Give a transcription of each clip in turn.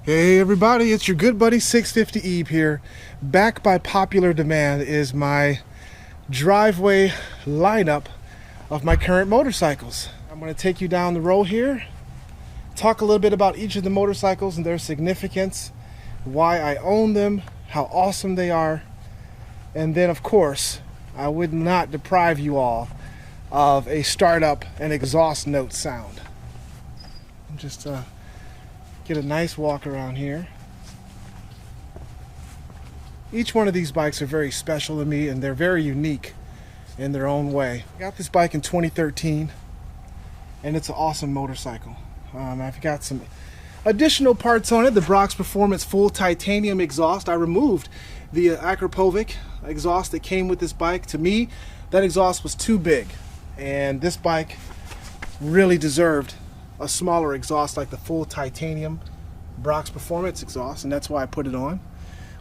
Hey everybody, it's your good buddy 650 Ebe here. Back by popular demand is my driveway lineup of my current motorcycles. I'm going to take you down the road here, talk a little bit about each of the motorcycles and their significance, why I own them, how awesome they are, and then of course I would not deprive you all of a startup and exhaust note sound. Just get a nice walk around here. Each one of these bikes are very special to me and they're very unique in their own way. I got this bike in 2013 and it's an awesome motorcycle. I've got some additional parts on it. The Brox Performance full titanium exhaust. I removed the Akrapovic exhaust that came with this bike. To me, that exhaust was too big and this bike really deserved a smaller exhaust like the full titanium Brox Performance exhaust, and that's why I put it on.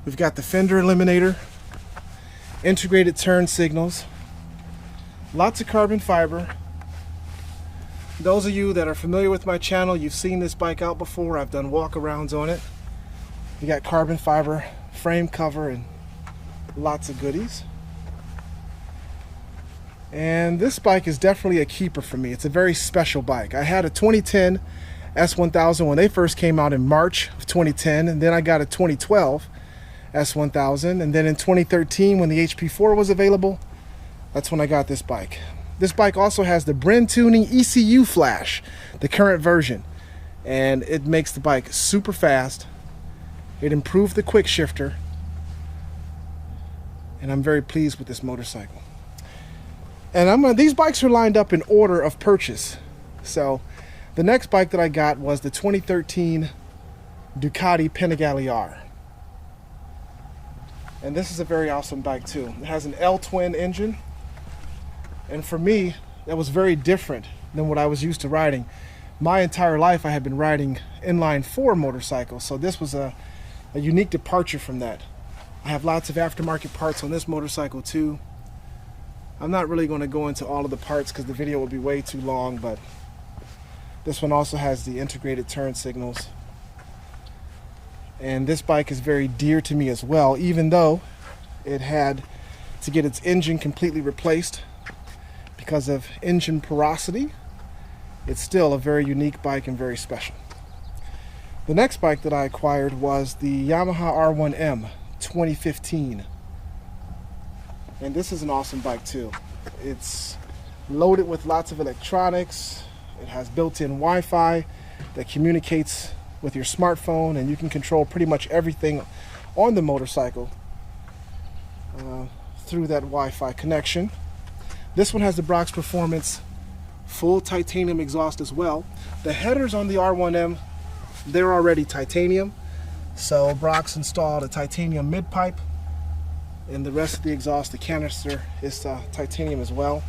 We've got the fender eliminator, integrated turn signals, lots of carbon fiber. Those of you that are familiar with my channel, you've seen this bike out before. I've done walkarounds on it. We got carbon fiber frame cover and lots of goodies. And this bike is definitely a keeper for me. It's a very special bike. I had a 2010 S1000 when they first came out in March of 2010, and then I got a 2012 S1000, and then in 2013 when the HP4 was available, that's when I got this bike. This bike also has the Bren Tuning ECU flash, the current version, and it makes the bike super fast. It improved the quick shifter, and I'm very pleased with this motorcycle. And these bikes are lined up in order of purchase. So the next bike that I got was the 2013 Ducati Panigale R. And this is a very awesome bike too. It has an L-twin engine. And for me, that was very different than what I was used to riding. My entire life I had been riding inline 4 motorcycles. So this was a unique departure from that. I have lots of aftermarket parts on this motorcycle too. I'm not really going to go into all of the parts because the video will be way too long, but this one also has the integrated turn signals. And this bike is very dear to me as well, even though it had to get its engine completely replaced because of engine porosity. It's still a very unique bike and very special. The next bike that I acquired was the Yamaha R1M 2015. And this is an awesome bike too. It's loaded with lots of electronics. It has built-in Wi-Fi that communicates with your smartphone, and you can control pretty much everything on the motorcycle through that Wi-Fi connection. This one has the Brox Performance full titanium exhaust as well. The headers on the R1M, they're already titanium, so Brox installed a titanium mid-pipe. And the rest of the exhaust, the canister, is titanium as well.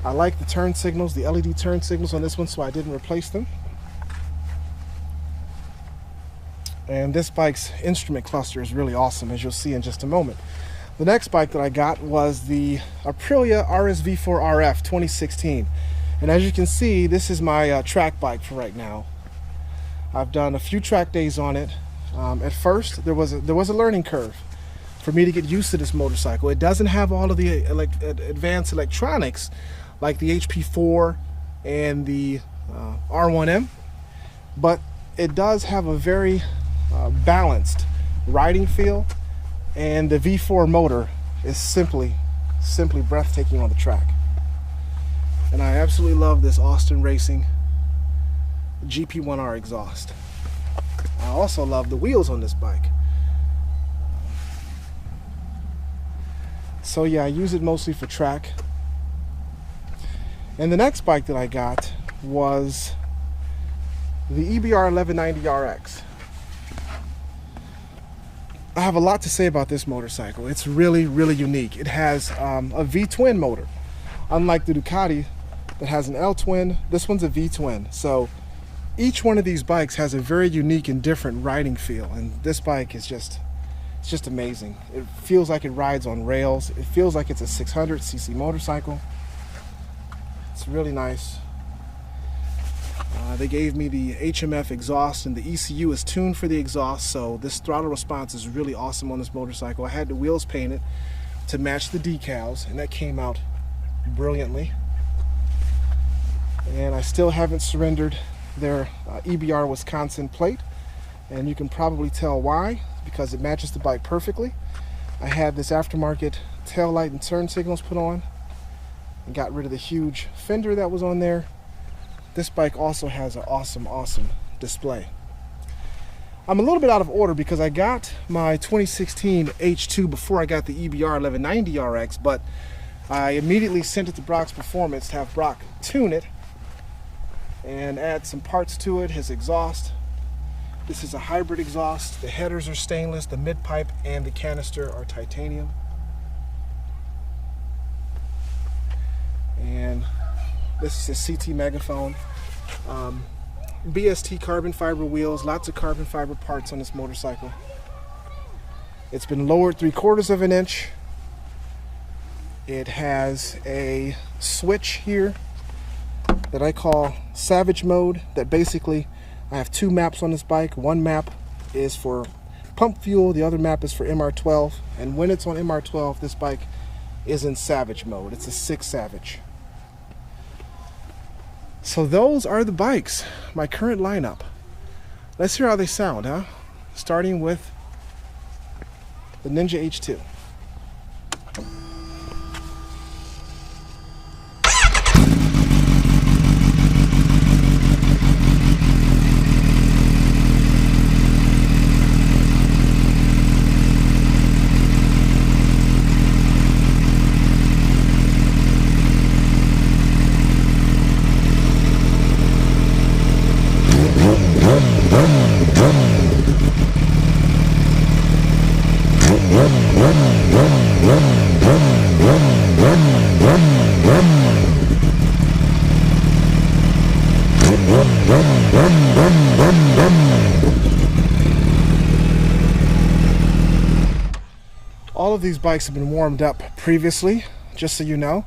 I like the turn signals, the LED turn signals on this one, so I didn't replace them. And this bike's instrument cluster is really awesome, as you'll see in just a moment. The next bike that I got was the Aprilia RSV4 RF 2016. And as you can see, this is my track bike for right now. I've done a few track days on it. At first, there was a learning curve for me to get used to this motorcycle. It doesn't have all of the advanced electronics like the HP4 and the R1M, but it does have a very balanced riding feel, and the V4 motor is simply breathtaking on the track. And I absolutely love this Austin Racing GP1R exhaust. I also love the wheels on this bike. So yeah, I use it mostly for track. And the next bike that I got was the EBR 1190RX. I have a lot to say about this motorcycle. It's really, really unique. It has a V-twin motor. Unlike the Ducati that has an L-twin, this one's a V-twin. So each one of these bikes has a very unique and different riding feel. And this bike is just amazing. It feels like it rides on rails. It feels like it's a 600cc motorcycle. It's really nice. They gave me the HMF exhaust, and the ECU is tuned for the exhaust, so this throttle response is really awesome on this motorcycle. I had the wheels painted to match the decals, and that came out brilliantly. And I still haven't surrendered their EBR Wisconsin plate, and you can probably tell why, because it matches the bike perfectly. I had this aftermarket tail light and turn signals put on and got rid of the huge fender that was on there. This bike also has an awesome display. I'm a little bit out of order because I got my 2016 H2 before I got the EBR 1190RX, but I immediately sent it to Brock's Performance to have Brock tune it and add some parts to it. His exhaust. This is a hybrid exhaust. The headers are stainless, the mid pipe and the canister are titanium. And this is a CT megaphone. BST carbon fiber wheels, lots of carbon fiber parts on this motorcycle. It's been lowered 3/4 of an inch. It has a switch here that I call Savage Mode, that basically I have 2 maps on this bike. One map is for pump fuel, the other map is for MR12, and when it's on MR12, this bike is in Savage Mode. It's a 6 Savage. So those are the bikes, my current lineup. Let's hear how they sound, huh? Starting with the Ninja H2. All of these bikes have been warmed up previously, just so you know.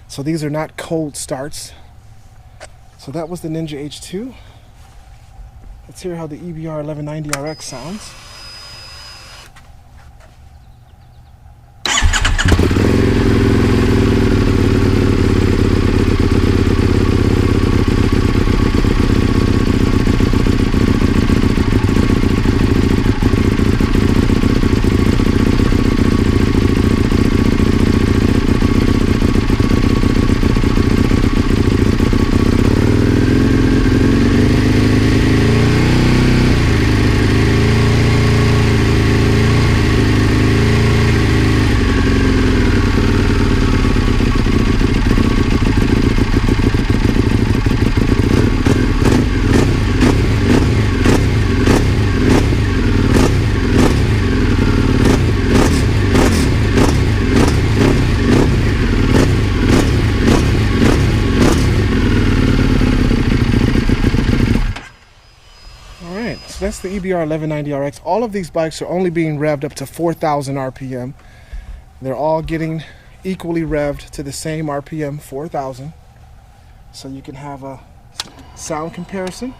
So these are not cold starts. So that was the Ninja H2. Let's hear how the EBR 1190RX sounds. That's the EBR 1190RX. All of these bikes are only being revved up to 4,000 RPM. They're all getting equally revved to the same RPM, 4,000. So you can have a sound comparison.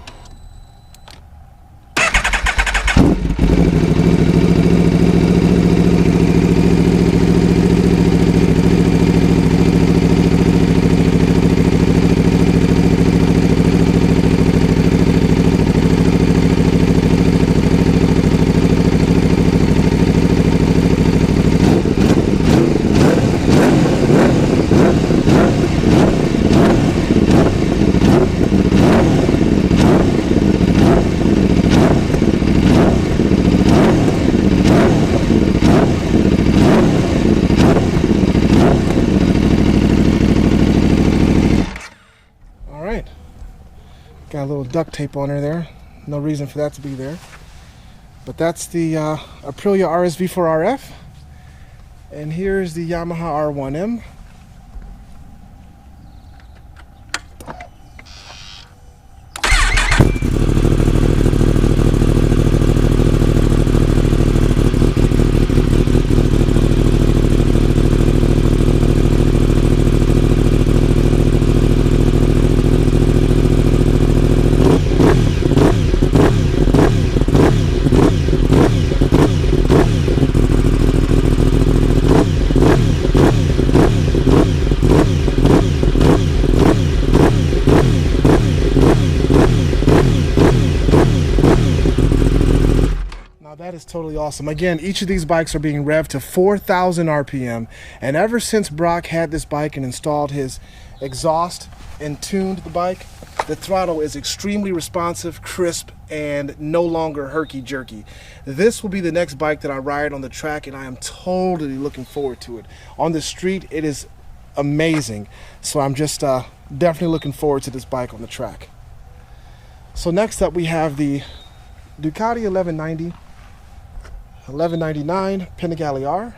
Got a little duct tape on her there. No reason for that to be there. But that's the Aprilia RSV4 RF. And here's the Yamaha R1M. totally awesome. Again, each of these bikes are being revved to 4,000 RPM, and ever since Brock had this bike and installed his exhaust and tuned the bike, the throttle is extremely responsive, crisp, and no longer herky-jerky. This will be the next bike that I ride on the track, and I am totally looking forward to it. On the street, it is amazing, so I'm just definitely looking forward to this bike on the track. So next up, we have the Ducati 1199 Panigale R.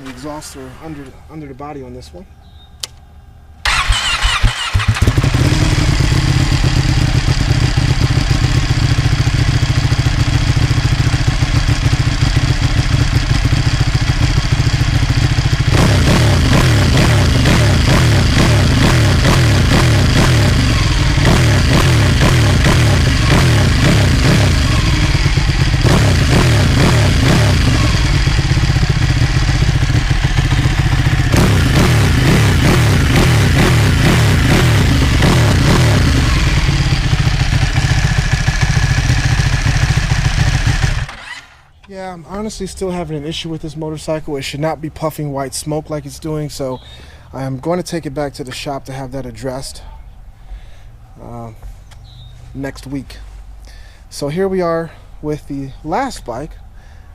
The exhausts are under the body on this one. Yeah, I'm honestly still having an issue with this motorcycle. It should not be puffing white smoke like it's doing, so I'm going to take it back to the shop to have that addressed next week. So here we are with the last bike,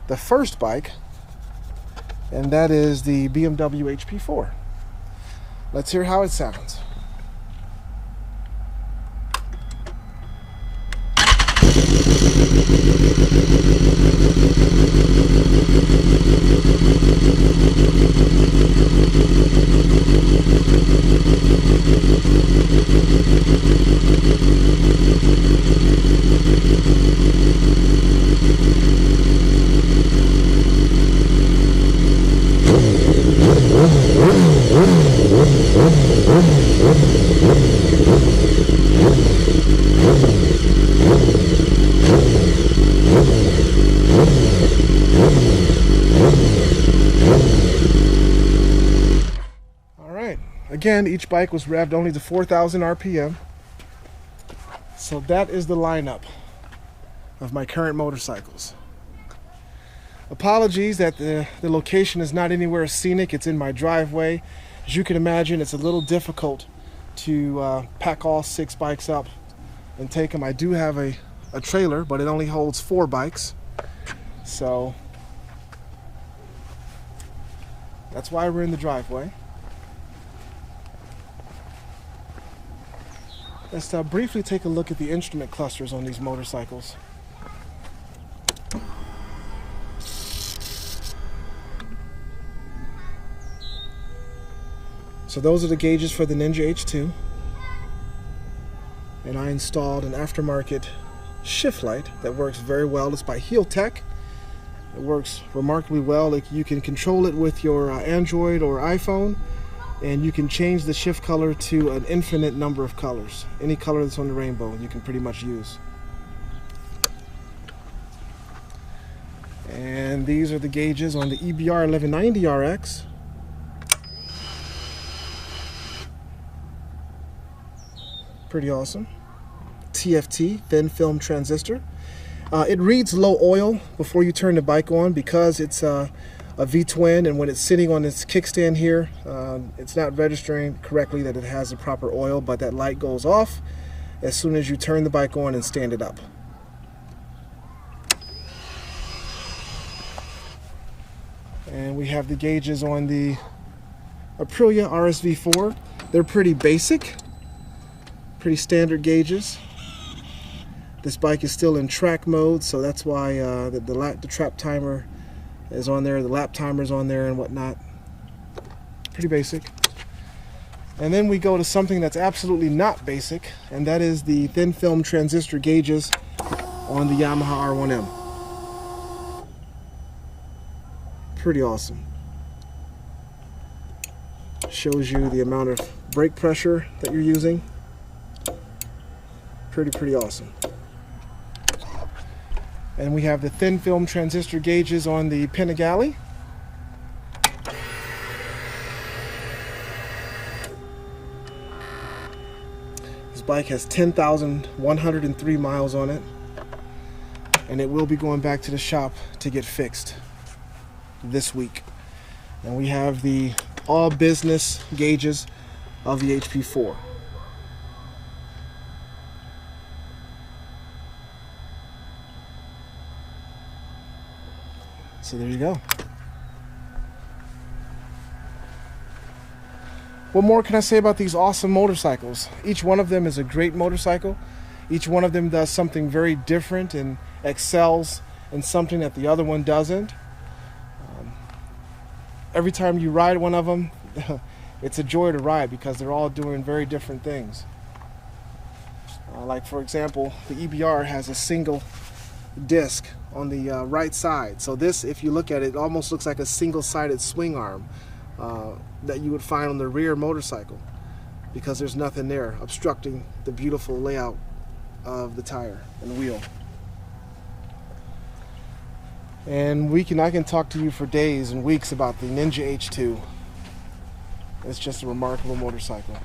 the first bike, and that is the BMW HP4. Let's hear how it sounds. Again, each bike was revved only to 4,000 RPM. So that is the lineup of my current motorcycles. Apologies that the location is not anywhere scenic. It's in my driveway. As you can imagine, it's a little difficult to pack all 6 bikes up and take them. I do have a trailer, but it only holds 4 bikes. So that's why we're in the driveway. Let's briefly take a look at the instrument clusters on these motorcycles. So those are the gauges for the Ninja H2. And I installed an aftermarket shift light that works very well. It's by Heel Tech. It works remarkably well. Like, you can control it with your Android or iPhone, and you can change the shift color to an infinite number of colors. Any color that's on the rainbow you can pretty much use. And these are the gauges on the EBR 1190RX. Pretty awesome. TFT, thin film transistor. It reads low oil before you turn the bike on because it's a V-twin, and when it's sitting on its kickstand here, it's not registering correctly that it has the proper oil, but that light goes off as soon as you turn the bike on and stand it up. And we have the gauges on the Aprilia RSV4. They're pretty basic, pretty standard gauges. This bike is still in track mode, so that's why the trap timer is on there, the lap timer is on there and whatnot. Pretty basic. And then we go to something that's absolutely not basic, and that is the thin film transistor gauges on the Yamaha R1M. Pretty awesome. Shows you the amount of brake pressure that you're using. Pretty awesome. And we have the thin film transistor gauges on the Panigale. This bike has 10,103 miles on it. and it will be going back to the shop to get fixed this week. And we have the all business gauges of the HP4. So there you go. What more can I say about these awesome motorcycles? Each one of them is a great motorcycle. Each one of them does something very different and excels in something that the other one doesn't. Every time you ride one of them, it's a joy to ride because they're all doing very different things. Like for example, the EBR has a single disc on the right side. So this, if you look at it, it almost looks like a single-sided swing arm that you would find on the rear motorcycle, because there's nothing there obstructing the beautiful layout of the tire and wheel. And I can talk to you for days and weeks about the Ninja H2. It's just a remarkable motorcycle.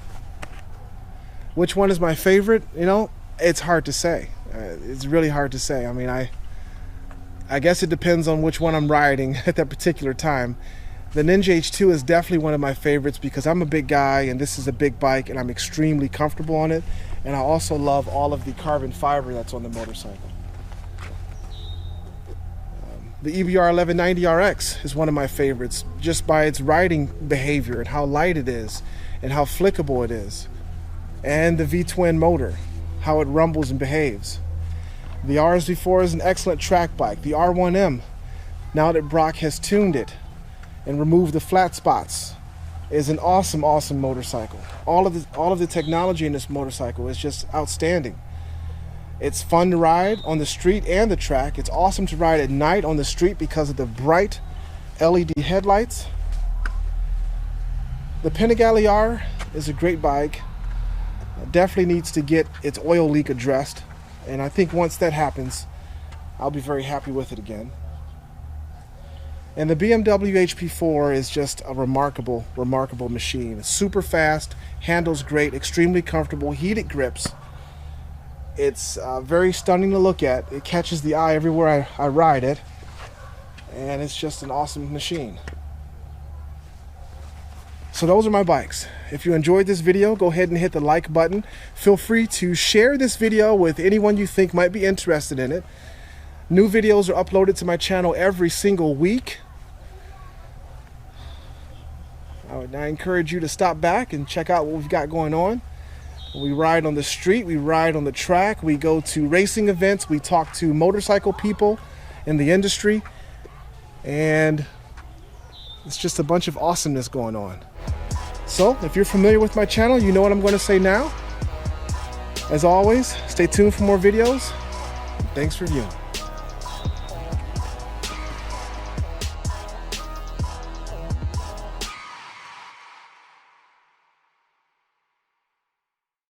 Which one is my favorite? You know, it's hard to say. It's really hard to say. I mean, I guess it depends on which one I'm riding at that particular time. The Ninja H2 is definitely one of my favorites because I'm a big guy and this is a big bike and I'm extremely comfortable on it. And I also love all of the carbon fiber that's on the motorcycle. The EBR 1190RX is one of my favorites just by its riding behavior and how light it is and how flickable it is. And the V-twin motor, how it rumbles and behaves. The RSV4 is an excellent track bike. The R1M, now that Brock has tuned it and removed the flat spots, is an awesome motorcycle. All of the technology in this motorcycle is just outstanding. It's fun to ride on the street and the track. It's awesome to ride at night on the street because of the bright LED headlights. The Panigale R is a great bike. Definitely needs to get its oil leak addressed, and I think once that happens, I'll be very happy with it again. And the BMW HP4 is just a remarkable machine. It's super fast, handles great, extremely comfortable, heated grips. It's very stunning to look at. It catches the eye everywhere I ride it, and it's just an awesome machine. So those are my bikes. If you enjoyed this video, go ahead and hit the like button. Feel free to share this video with anyone you think might be interested in it. New videos are uploaded to my channel every single week. I encourage you to stop back and check out what we've got going on. We ride on the street, we ride on the track, we go to racing events, we talk to motorcycle people in the industry, and it's just a bunch of awesomeness going on. So, if you're familiar with my channel, you know what I'm going to say now. As always, stay tuned for more videos. Thanks for viewing.